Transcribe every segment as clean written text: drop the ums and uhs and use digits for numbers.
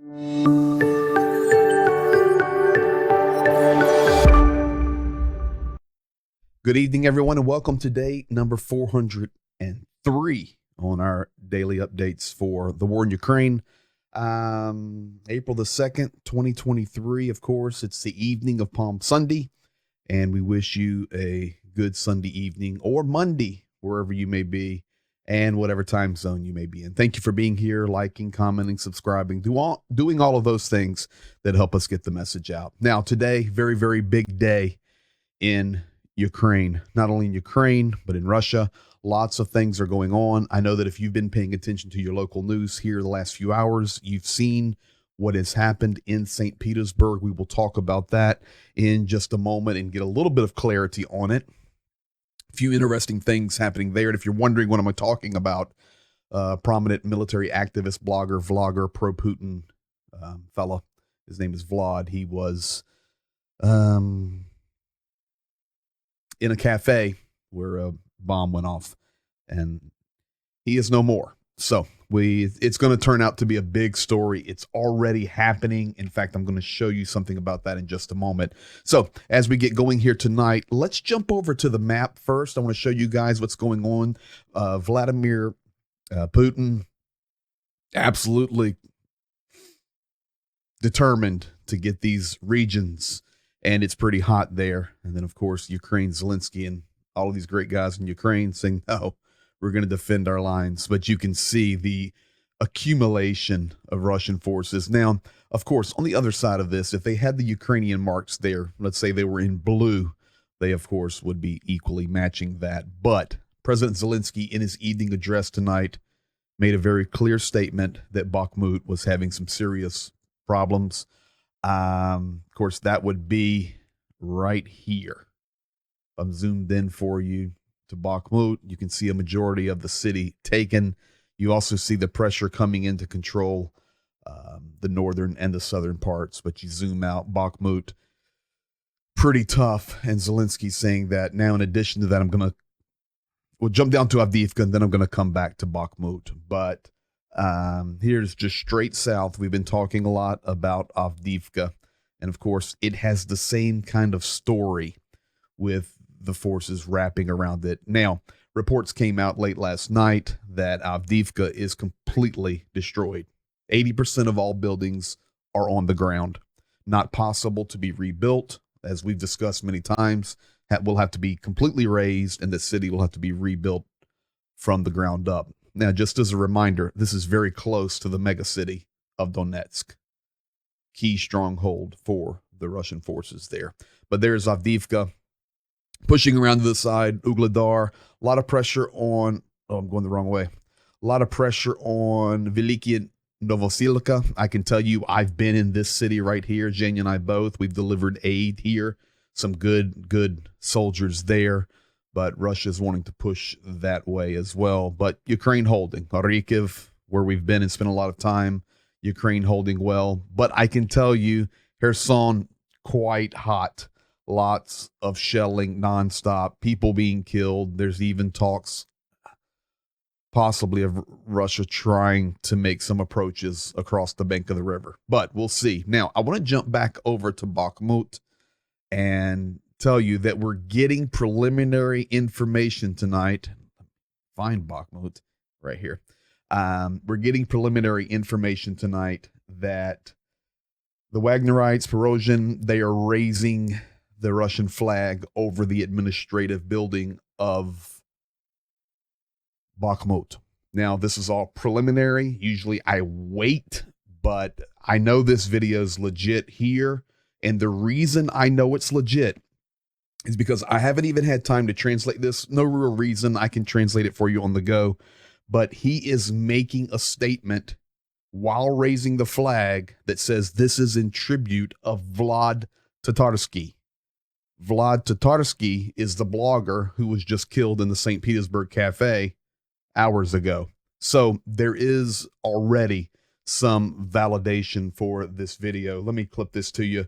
Good evening, everyone, and welcome to day number 403 on our daily updates for the war in Ukraine. April the 2nd, 2023. Of course, it's the evening of Palm Sunday, and we wish you a good Sunday evening or Monday, wherever you may be, and whatever time zone you may be in. Thank you for being here, liking, commenting, subscribing, doing all of those things that help us get the message out. Now, today, very, very big day in Ukraine, not only in Ukraine, but in Russia. Lots of things are going on. I know that if you've been paying attention to your local news here the last few hours, you've seen what has happened in St. Petersburg. We will talk about that in just a moment and get a little bit of clarity on it. A few interesting things happening there. And if you're wondering what I'm talking about, prominent military activist, blogger, vlogger, pro-Putin fella, his name is Vlad. He was in a cafe where a bomb went off, and he is no more. So it's going to turn out to be a big story. It's already happening. In fact, I'm going to show you something about that in just a moment. So as we get going here tonight, let's jump over to the map first. I want to show you guys what's going on. Vladimir Putin, absolutely determined to get these regions, and it's pretty hot there. And then, of course, Ukraine, Zelensky, and all of these great guys in Ukraine saying, no, we're going to defend our lines. But you can see the accumulation of Russian forces. Now, of course, on the other side of this, if they had the Ukrainian marks there, let's say they were in blue, they, of course, would be equally matching that. But President Zelensky, in his evening address tonight, made a very clear statement that Bahkmut was having some serious problems. Of course, that would be right here. I'm zoomed in for you to Bahkmut. You can see a majority of the city taken. You also see the pressure coming in to control the northern and the southern parts. But you zoom out, Bahkmut, pretty tough. And Zelensky saying that now, in addition to that, we'll jump down to Avdiivka, and then I'm going to come back to Bahkmut. But here's just straight south. We've been talking a lot about Avdiivka. And of course, it has the same kind of story with the forces wrapping around it. Now, reports came out late last night that Avdiivka is completely destroyed. 80% of all buildings are on the ground. Not possible to be rebuilt. As we've discussed many times, will have to be completely razed, and the city will have to be rebuilt from the ground up. Now, just as a reminder, this is very close to the megacity of Donetsk, key stronghold for the Russian forces there. But there's Avdiivka pushing around to the side, Ugledar. A lot of pressure on, I'm going the wrong way. A lot of pressure on Veliki Novosilka. I can tell you, I've been in this city right here. Jane and I both. We've delivered aid here. Some good soldiers there. But Russia's wanting to push that way as well. But Ukraine holding. Kharkiv, where we've been and spent a lot of time. Ukraine holding well. But I can tell you, Kherson, quite hot. Lots of shelling nonstop. People being killed. There's even talks possibly of Russia trying to make some approaches across the bank of the river. But we'll see. Now, I want to jump back over to Bahkmut and tell you that we're getting preliminary information tonight. Find Bahkmut right here. We're getting preliminary information tonight that the Wagnerites, Perosian, they are raising the Russian flag over the administrative building of Bahkmut. Now, this is all preliminary. Usually I wait, but I know this video is legit here. And the reason I know it's legit is because I haven't even had time to translate this. No real reason. I can translate it for you on the go. But he is making a statement while raising the flag that says this is in tribute of Vlad Tatarsky. Vlad Tatarsky is the blogger who was just killed in the St. Petersburg cafe hours ago. So there is already some validation for this video. Let me clip this to you.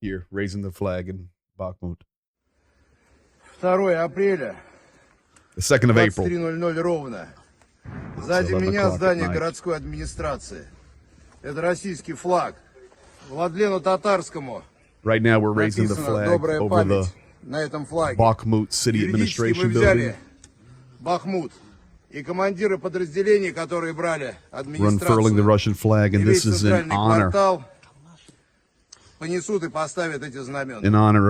Here, raising the flag in Bahkmut. 2 апреля. The 2nd of April. 23:00 ровно. Сзади меня здание городской администрации. Это российский флаг. Владлену Татарскому Right now, we're raising the написана flag добрая over the память на этом флаге. Bahkmut City Юридически мы Administration взяли Building. Бахмут. И командиры подразделений, которые брали We're unfurling the администрацию, Russian flag, и and весь this is in центральный honor квартал, понесут и поставят эти знамена.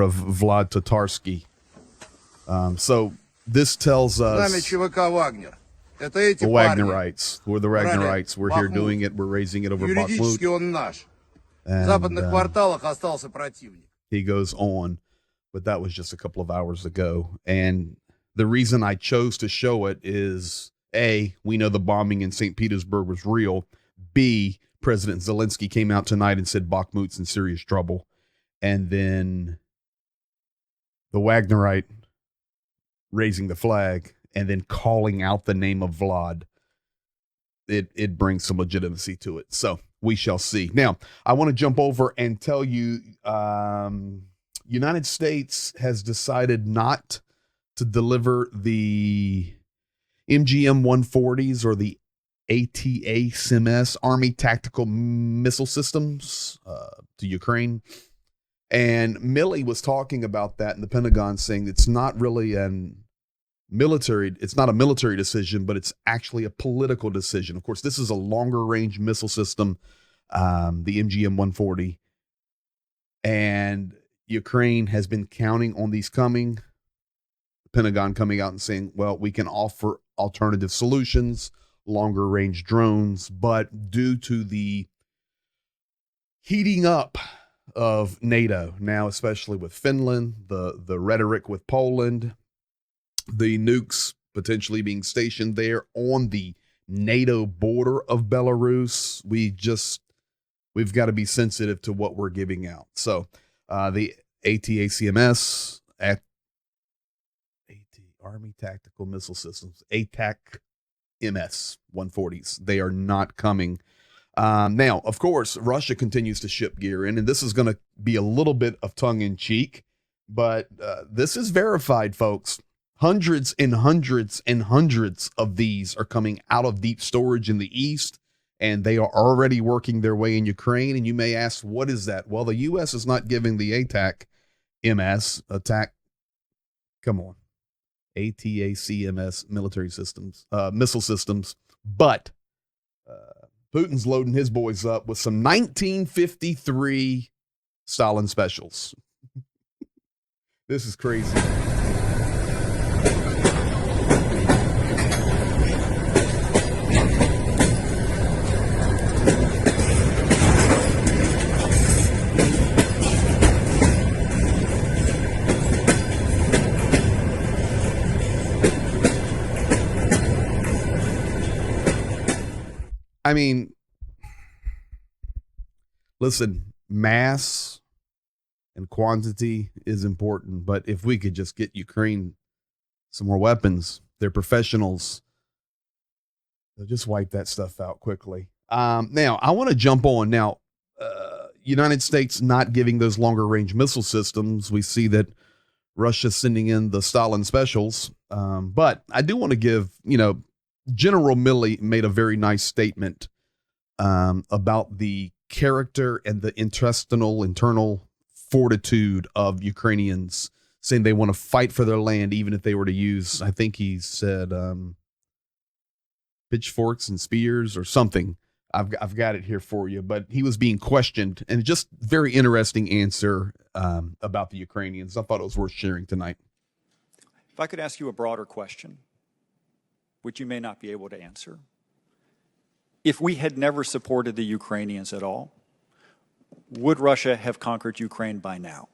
of Vlad Tatarsky. So this tells Знамя us ЧВК «Вагнер». Это эти the парни. Wagnerites. We're the Wagnerites. We're here doing it. We're raising it over Юридически Bahkmut. он наш. В And западных кварталах остался противник. he goes on, but that was just a couple of hours ago. And the reason I chose to show it is A, we know the bombing in St. Petersburg was real. B, President Zelensky came out tonight and said Bakhmut's in serious trouble. And then the Wagnerite raising the flag and then calling out the name of Vlad. It brings some legitimacy to it. So we shall see. Now, I want to jump over and tell you United States has decided not to deliver the MGM 140s or the ATACMS Army Tactical Missile Systems to Ukraine. And Milley was talking about that in the Pentagon, saying it's not really it's not a military decision, but it's actually a political decision. Of course, this is a longer range missile system, the MGM 140. And Ukraine has been counting on these coming. The Pentagon coming out and saying, well, we can offer alternative solutions, longer range drones, but due to the heating up of NATO now, especially with Finland, the rhetoric with Poland, the nukes potentially being stationed there on the NATO border of Belarus, we've got to be sensitive to what we're giving out. So the ATACMS, Army Tactical Missile Systems, ATAC-MS 140s, they are not coming. Now, of course, Russia continues to ship gear in, and this is going to be a little bit of tongue-in-cheek, but this is verified, folks. Hundreds and hundreds and hundreds of these are coming out of deep storage in the east, and they are already working their way in Ukraine. And you may ask, what is that? Well, the U.S. is not giving the ATAC-MS, ATACMS military systems, missile systems, but Putin's loading his boys up with some 1953 Stalin specials. This is crazy. I mean, listen, mass and quantity is important, but if we could just get Ukraine some more weapons, they're professionals. They'll just wipe that stuff out quickly. Now, I want to jump on. Now, United States not giving those longer range missile systems. We see that Russia's sending in the Stalin specials. But I do want to give, General Milley made a very nice statement about the character and the internal fortitude of Ukrainians, saying they want to fight for their land, even if they were to use, I think he said, pitchforks and spears or something. I've got it here for you, but he was being questioned, and just very interesting answer about the Ukrainians. I thought it was worth sharing tonight. If I could ask you a broader question, which you may not be able to answer. If we had never supported the Ukrainians at all, would Russia have conquered Ukraine by now?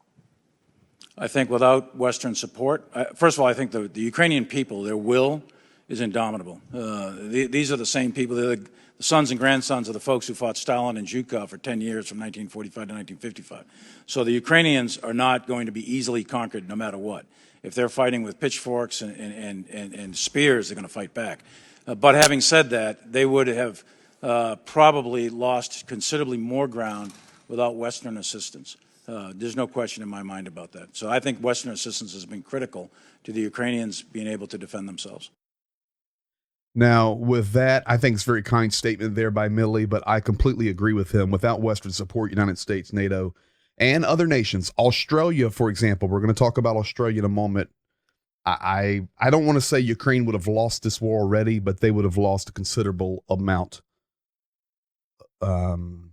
I think without Western support, first of all, I think the Ukrainian people, their will is indomitable. These are the same people, they're the sons and grandsons of the folks who fought Stalin and Zhukov for 10 years from 1945 to 1955. So the Ukrainians are not going to be easily conquered no matter what. If they're fighting with pitchforks and spears, they're going to fight back. But having said that, they would have probably lost considerably more ground without Western assistance. There's no question in my mind about that. So I think Western assistance has been critical to the Ukrainians being able to defend themselves. Now, with that, I think it's a very kind statement there by Milley, but I completely agree with him. Without Western support, United States, NATO, and other nations, Australia, for example, we're going to talk about Australia in a moment. I don't want to say Ukraine would have lost this war already, but they would have lost a considerable amount of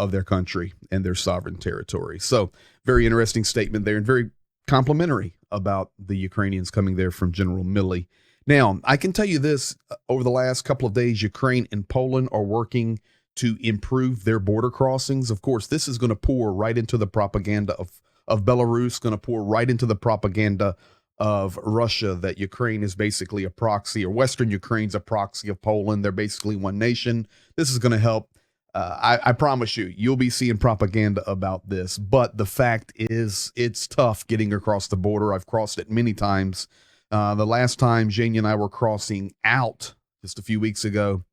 their country and their sovereign territory. So, very interesting statement there, and very complimentary about the Ukrainians coming there from General Milley. Now, I can tell you this, over the last couple of days, Ukraine and Poland are working to improve their border crossings. Of course, this is going to pour right into the propaganda of Belarus, going to pour right into the propaganda of Russia, that Ukraine is basically a proxy, or Western Ukraine's a proxy of Poland. They're basically one nation. This is going to help. I promise you, you'll be seeing propaganda about this. But the fact is, it's tough getting across the border. I've crossed it many times. The last time Jane and I were crossing out just a few weeks ago,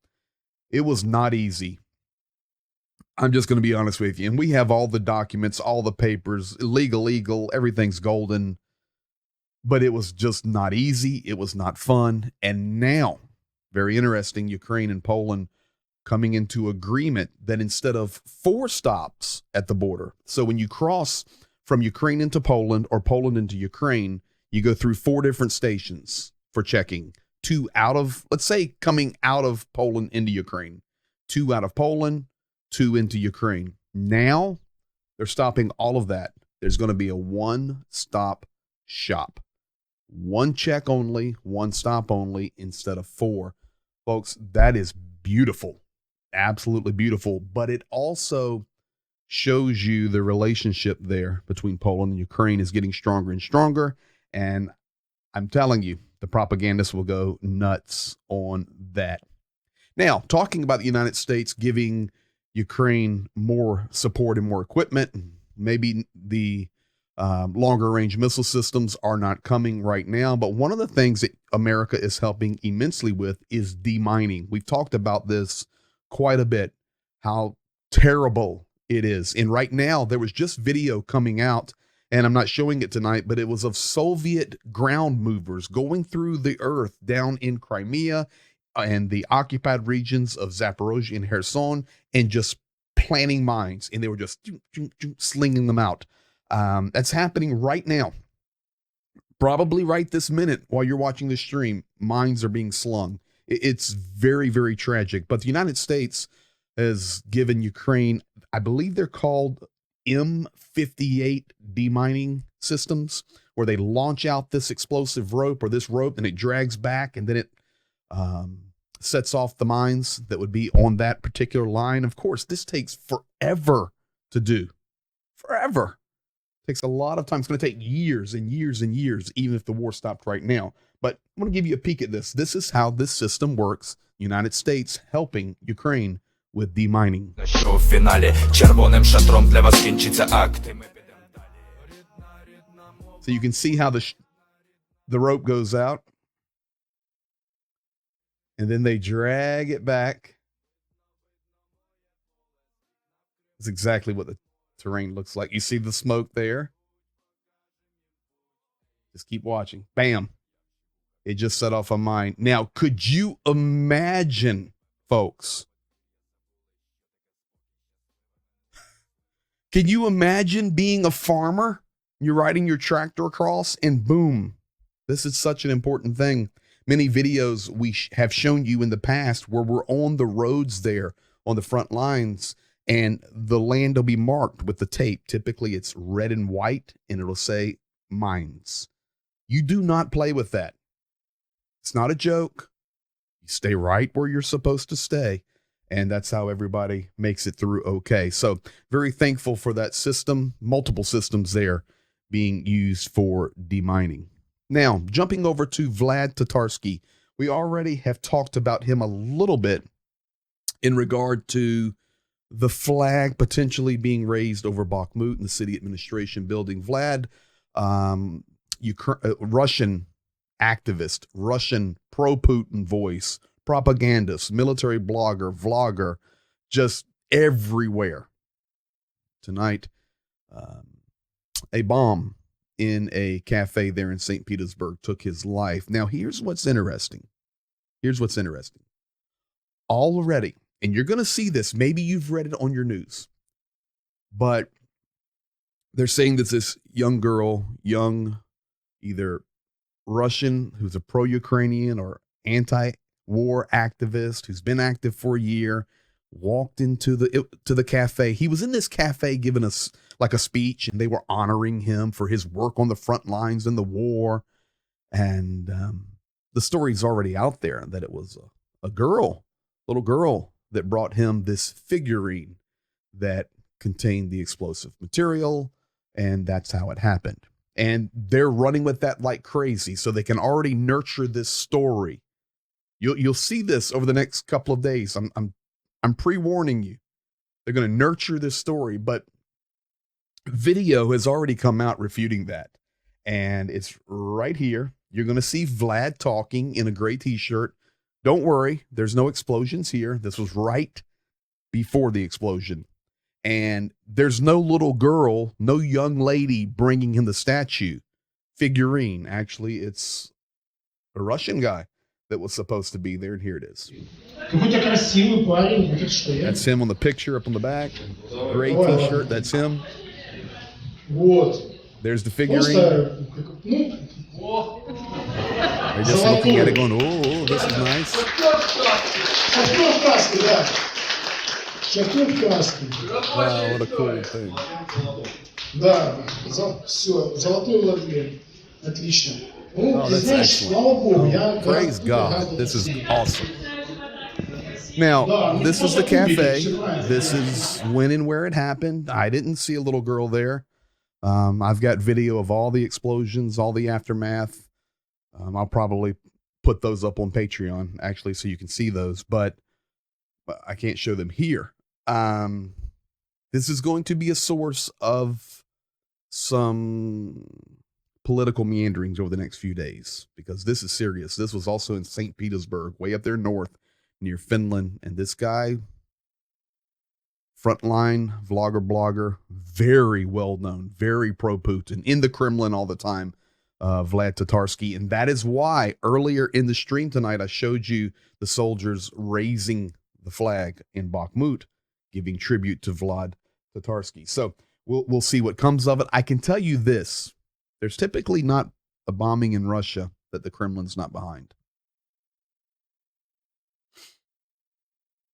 it was not easy. I'm just going to be honest with you. And we have all the documents, all the papers, legal, everything's golden. But it was just not easy. It was not fun. And now, very interesting, Ukraine and Poland coming into agreement that instead of 4 stops at the border, so when you cross from Ukraine into Poland or Poland into Ukraine, you go through 4 different stations for checking. 2 out of, let's say, coming out of Poland into Ukraine. 2 out of Poland, 2 into Ukraine. Now, they're stopping all of that. There's going to be a one-stop shop. 1 check only, 1 stop only, instead of 4. Folks, that is beautiful. Absolutely beautiful. But it also shows you the relationship there between Poland and Ukraine is getting stronger and stronger. And I'm telling you, the propagandists will go nuts on that. Now, talking about the United States giving Ukraine more support and more equipment, maybe the longer range missile systems are not coming right now. But one of the things that America is helping immensely with is demining. We've talked about this quite a bit, how terrible it is. And right now, there was just video coming out, and I'm not showing it tonight, but it was of Soviet ground movers going through the earth down in Crimea and the occupied regions of Zaporozhye and Kherson, and just planting mines. And they were just slinging them out. That's happening right now. Probably right this minute while you're watching this stream, mines are being slung. It's very, very tragic. But the United States has given Ukraine, I believe they're called M58 demining systems, where they launch out this explosive rope or this rope, and it drags back, and then it sets off the mines that would be on that particular line. Of course, this takes forever to do. Forever. Takes a lot of time. It's going to take years and years and years, even if the war stopped right now. But I'm going to give you a peek at this. This is how this system works. United States helping Ukraine with demining. So you can see how the rope goes out, and then they drag it back. That's exactly what the terrain looks like. You see the smoke there? Just keep watching. Bam. It just set off a mine. Now, could you imagine, folks? Can you imagine being a farmer? You're riding your tractor across, and boom. This is such an important thing. Many videos we have shown you in the past where we're on the roads there on the front lines, and the land will be marked with the tape. Typically, it's red and white, and it'll say mines. You do not play with that. It's not a joke. You stay right where you're supposed to stay, and that's how everybody makes it through okay. So very thankful for that system, multiple systems there being used for demining. Now, jumping over to Vlad Tatarsky. We already have talked about him a little bit in regard to the flag potentially being raised over Bahkmut in the city administration building. Vlad, Russian activist, Russian pro-Putin voice, propagandist, military blogger, vlogger, just everywhere. Tonight, a bomb in a cafe there in St. Petersburg took his life. Now, here's what's interesting. here's what's interesting. Already, and you're going to see this, maybe you've read it on your news, but they're saying that this young girl, either Russian who's a pro-Ukrainian or anti-war activist who's been active for a year, walked into the cafe. He was in this cafe giving us like a speech, and they were honoring him for his work on the front lines in the war. And the story's already out there that it was a little girl, that brought him this figurine that contained the explosive material, and that's how it happened. And they're running with that like crazy, so they can already nurture this story. You'll see this over the next couple of days. I'm pre-warning you. They're going to nurture this story, but video has already come out refuting that. And it's right here. You're going to see Vlad talking in a gray t-shirt. Don't worry, there's no explosions here. This was right before the explosion. And there's no little girl, no young lady bringing him the statue figurine. Actually, it's a Russian guy that was supposed to be there, and here it is. That's him on the picture up on the back. Gray t-shirt, that's him. There's the figurine. They're just looking at it going, oh, this is nice. Wow, what a cool thing. Oh, that's excellent. Oh, praise God. This is awesome. Now, this is the cafe. This is when and where it happened. I didn't see a little girl there. I've got video of all the explosions, all the aftermath. I'll probably put those up on Patreon, actually, so you can see those, but I can't show them here. This is going to be a source of some political meanderings over the next few days, because this is serious. This was also in St. Petersburg, way up there north near Finland. And this guy, frontline vlogger, blogger, very well known, very pro Putin, in the Kremlin all the time, Vlad Tatarsky. And that is why earlier in the stream tonight, I showed you the soldiers raising the flag in Bahkmut, giving tribute to Vlad Tatarsky. So we'll see what comes of it. I can tell you this. There's typically not a bombing in Russia that the Kremlin's not behind.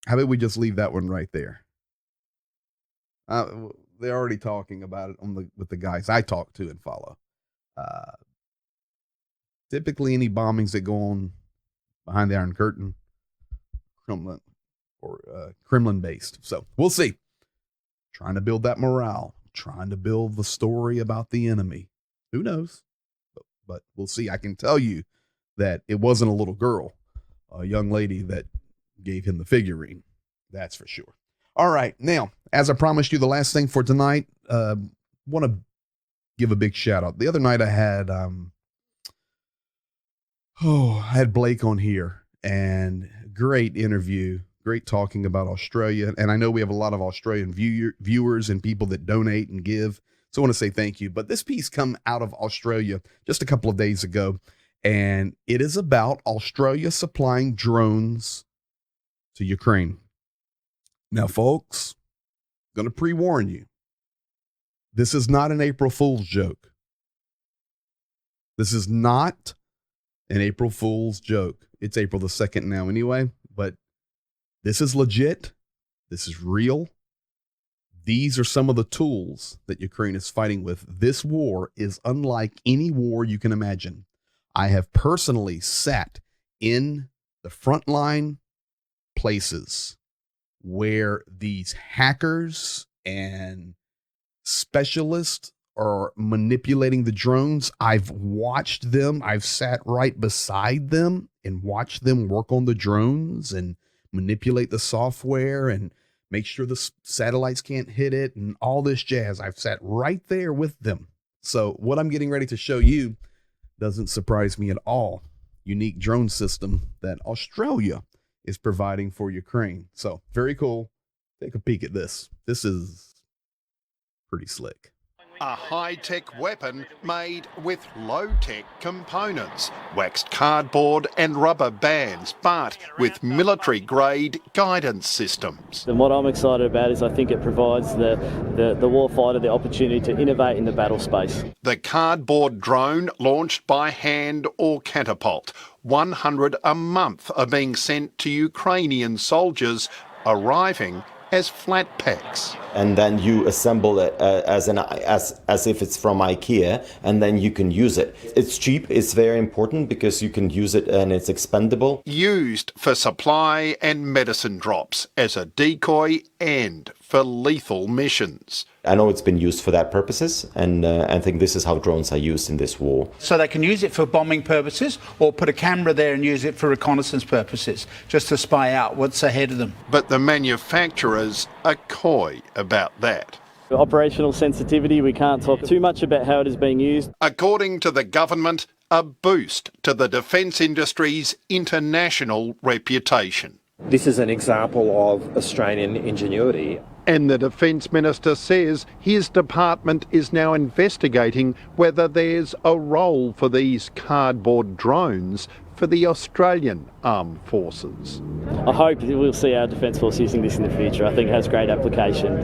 How about we just leave that one right there? They're already talking about it with the guys I talk to and follow. Typically, any bombings that go on behind the Iron Curtain, Kremlin or Kremlin based. So we'll see. Trying to build that morale, trying to build the story about the enemy. Who knows? But we'll see. I can tell you that it wasn't a little girl, a young lady that gave him the figurine. That's for sure. All right. Now, as I promised you, the last thing for tonight, want to give a big shout out. The other night I had, I had Blake on here, and great interview, great talking about Australia. And I know we have a lot of Australian viewers and people that donate and give. So I want to say thank you. But this piece come out of Australia just a couple of days ago, and it is about Australia supplying drones to Ukraine. Now, folks, I'm going to pre-warn you. This is not an April Fool's joke. This is not an April Fool's joke. It's April the 2nd now anyway, but this is legit. This is real. These are some of the tools that Ukraine is fighting with. This war is unlike any war you can imagine. I have personally sat in the frontline places where these hackers and specialists are manipulating the drones. I've watched them. I've sat right beside them and watched them work on the drones and manipulate the software and make sure the satellites can't hit it and all this jazz. I've sat right there with them. So what I'm getting ready to show you doesn't surprise me at all. Unique drone system that Australia is providing for Ukraine. So very cool. Take a peek at this. This is pretty slick. A high-tech weapon made with low-tech components, waxed cardboard and rubber bands, but with military-grade guidance systems. And what I'm excited about is I think it provides the warfighter the opportunity to innovate in the battle space. The cardboard drone launched by hand or catapult. 100 a month are being sent to Ukrainian soldiers, arriving as flat packs. And then you assemble it as if it's from IKEA, and then you can use it. It's cheap, it's very important because you can use it and it's expendable. Used for supply and medicine drops, as a decoy and for lethal missions. I know it's been used for that purposes, and I think this is how drones are used in this war. So they can use it for bombing purposes, or put a camera there and use it for reconnaissance purposes, just to spy out what's ahead of them. But the manufacturers are coy about that. Operational sensitivity, we can't talk too much about how it is being used. According to the government, a boost to the defence industry's international reputation. This is an example of Australian ingenuity. And the Defence Minister says his department is now investigating whether there's a role for these cardboard drones for the Australian Armed Forces. I hope we'll see our Defence Force using this in the future. I think it has great application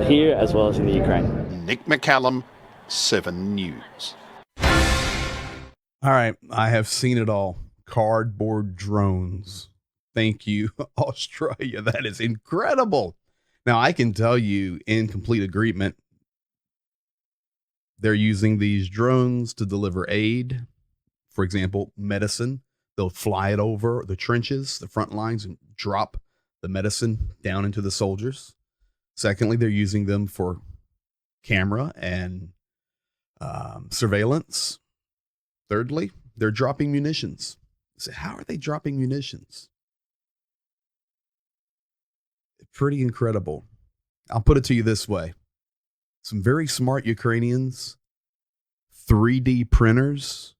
here as well as in the Ukraine. Nick McCallum, 7 News. All right, I have seen it all. Cardboard drones. Thank you, Australia. That is incredible. Now, I can tell you in complete agreement, they're using these drones to deliver aid. For example, medicine. They'll fly it over the trenches, the front lines, and drop the medicine down into the soldiers. Secondly, they're using them for camera and surveillance. Thirdly, they're dropping munitions. So how are they dropping munitions? Pretty incredible. I'll put it to you this way. Some very smart Ukrainians, 3D printers,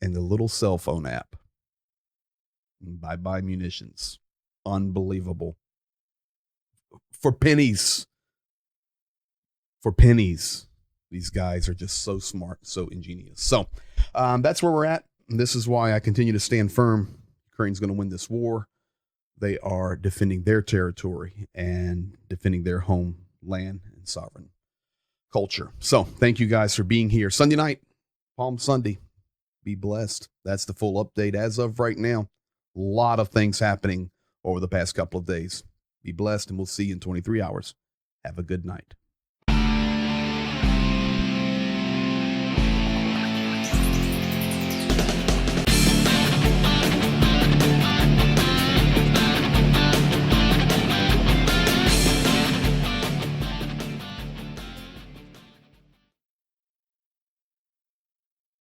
and the little cell phone app. Bye-bye munitions. Unbelievable. For pennies. For pennies. These guys are just so smart, so ingenious. So that's where we're at. And this is why I continue to stand firm. Ukraine's going to win this war. They are defending their territory and defending their homeland and sovereign culture. So thank you guys for being here. Sunday night, Palm Sunday. Be blessed. That's the full update as of right now. A lot of things happening over the past couple of days. Be blessed, and we'll see you in 23 hours. Have a good night.